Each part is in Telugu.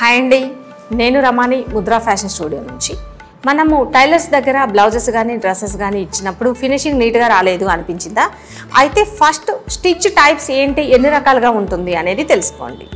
హాయ్ అండి, నేను రమాని ముద్రా ఫ్యాషన్ స్టూడియో నుంచి. మనము టైలర్స్ దగ్గర బ్లౌజెస్ కానీ డ్రెస్సెస్ కానీ ఇచ్చినప్పుడు ఫినిషింగ్ నీట్గా రాలేదు అనిపించిందా? అయితే ఫస్ట్ స్టిచ్ టైప్స్ ఏంటి, ఎన్ని రకాలుగా ఉంటుంది అనేది తెలుసుకోండి.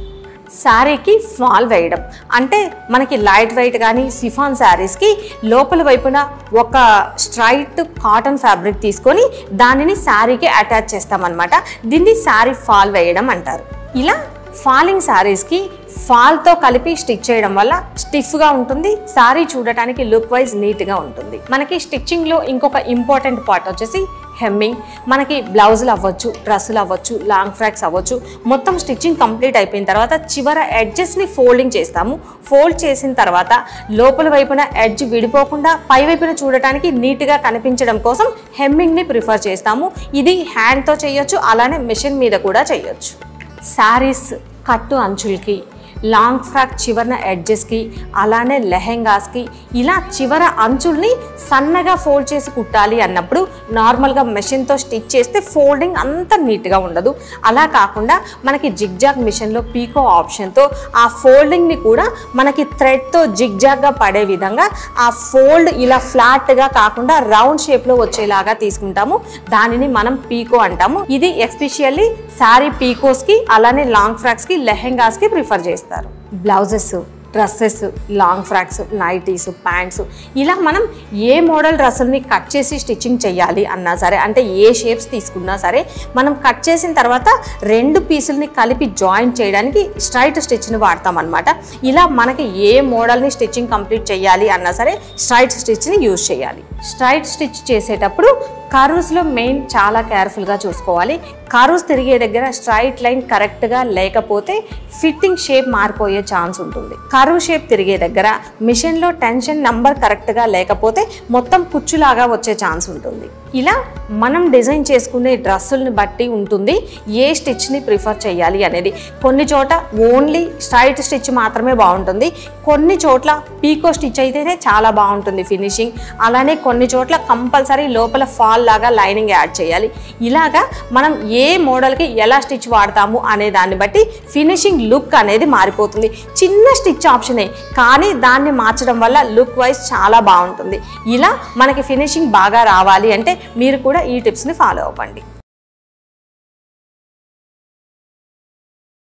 శారీకి ఫాల్ వేయడం అంటే మనకి లైట్ వెయిట్ కానీ సిఫాన్ శారీస్కి లోపల వైపున ఒక స్ట్రైట్ కాటన్ ఫ్యాబ్రిక్ తీసుకొని దానిని శారీకి అటాచ్ చేస్తామన్నమాట. దీన్ని శారీ ఫాల్ వేయడం అంటారు. ఇలా ఫాలింగ్ శారీస్కి ఫాల్తో కలిపి స్టిచ్ చేయడం వల్ల స్టిఫ్గా ఉంటుంది, శారీ చూడటానికి లుక్ వైజ్ నీట్గా ఉంటుంది. మనకి స్టిచ్చింగ్లో ఇంకొక ఇంపార్టెంట్ పార్ట్ వచ్చేసి హెమ్మింగ్. మనకి బ్లౌజులు అవ్వచ్చు, డ్రెస్సులు అవ్వచ్చు, లాంగ్ ఫ్రాక్స్ అవ్వచ్చు, మొత్తం స్టిచ్చింగ్ కంప్లీట్ అయిపోయిన తర్వాత చివర ఎడ్జెస్ని ఫోల్డింగ్ చేస్తాము. ఫోల్డ్ చేసిన తర్వాత లోపల వైపున ఎడ్జ్ విడిపోకుండా పై వైపున చూడటానికి నీట్గా కనిపించడం కోసం హెమ్మింగ్ని ప్రిఫర్ చేస్తాము. ఇది హ్యాండ్తో చేయొచ్చు, అలానే మిషన్ మీద కూడా చేయొచ్చు. శారీస్ కట్టు అంచులకి, లాంగ్ ఫ్రాక్ చివరన ఎడ్జెస్కి, అలానే లెహెంగాస్కి ఇలా చివర అంచుల్ని సన్నగా ఫోల్డ్ చేసి కుట్టాలి అన్నప్పుడు నార్మల్గా మెషిన్తో స్టిచ్ చేస్తే ఫోల్డింగ్ అంత నీట్గా ఉండదు. అలా కాకుండా మనకి జిగ్జాగ్ మిషన్లో పీకో ఆప్షన్తో ఆ ఫోల్డింగ్ని కూడా మనకి థ్రెడ్తో జిగ్జాగ్గా పడే విధంగా ఆ ఫోల్డ్ ఇలా ఫ్లాట్గా కాకుండా రౌండ్ షేప్లో వచ్చేలాగా తీసుకుంటాము. దానిని మనం పీకో అంటాము. ఇది ఎస్పెషల్లీ శారీ పీకోస్కి, అలానే లాంగ్ ఫ్రాక్స్కి, లెహెంగాస్కి ప్రిఫర్ చేస్తాం. Blouses, dresses, long frocks, nighties, pants ఇలా మనం ఏ మోడల్ డ్రెస్సుల్ని కట్ చేసి స్టిచ్చింగ్ చేయాలి అన్నా సరే, అంటే ఏ షేప్స్ తీసుకున్నా సరే, మనం కట్ చేసిన తర్వాత రెండు పీసుల్ని కలిపి జాయింట్ చేయడానికి స్ట్రైట్ స్టిచ్ని వాడతాం అన్నమాట. ఇలా మనకి ఏ మోడల్ని స్టిచ్చింగ్ కంప్లీట్ చేయాలి అన్నా సరే స్ట్రైట్ స్టిచ్ని యూజ్ చేయాలి. స్ట్రైట్ స్టిచ్ చేసేటప్పుడు కర్వ్స్లో మెయిన్ చాలా కేర్ఫుల్గా చూసుకోవాలి. కర్వ్స్ తిరిగే దగ్గర స్ట్రైట్ లైన్ కరెక్ట్గా లేకపోతే ఫిట్టింగ్ షేప్ మారిపోయే ఛాన్స్ ఉంటుంది. కర్వ్ షేప్ తిరిగే దగ్గర మిషన్లో టెన్షన్ నంబర్ కరెక్ట్గా లేకపోతే మొత్తం కుచ్చులాగా వచ్చే ఛాన్స్ ఉంటుంది. ఇలా మనం డిజైన్ చేసుకునే డ్రెస్సుల్ని బట్టి ఉంటుంది ఏ స్టిచ్ని ప్రిఫర్ చేయాలి అనేది. కొన్ని చోట ఓన్లీ స్ట్రైట్ స్టిచ్ మాత్రమే బాగుంటుంది, కొన్ని చోట్ల పీకో స్టిచ్ అయితేనే చాలా బాగుంటుంది ఫినిషింగ్. అలానే కొన్ని చోట్ల కంపల్సరీ లోపల ఫాల్ లాగా లైనింగ్ యాడ్ చేయాలి. ఇలాగా మనం ఏ మోడల్కి ఎలా స్టిచ్ వాడతాము అనే దాన్ని బట్టి ఫినిషింగ్ లుక్ అనేది మారిపోతుంది. చిన్న స్టిచ్ ఆప్షనే కానీ దాన్ని మార్చడం వల్ల లుక్ వైజ్ చాలా బాగుంటుంది. ఇలా మనకి ఫినిషింగ్ బాగా రావాలి అంటే మీరు కూడా ఈ టిప్స్ని ఫాలో అవ్వండి.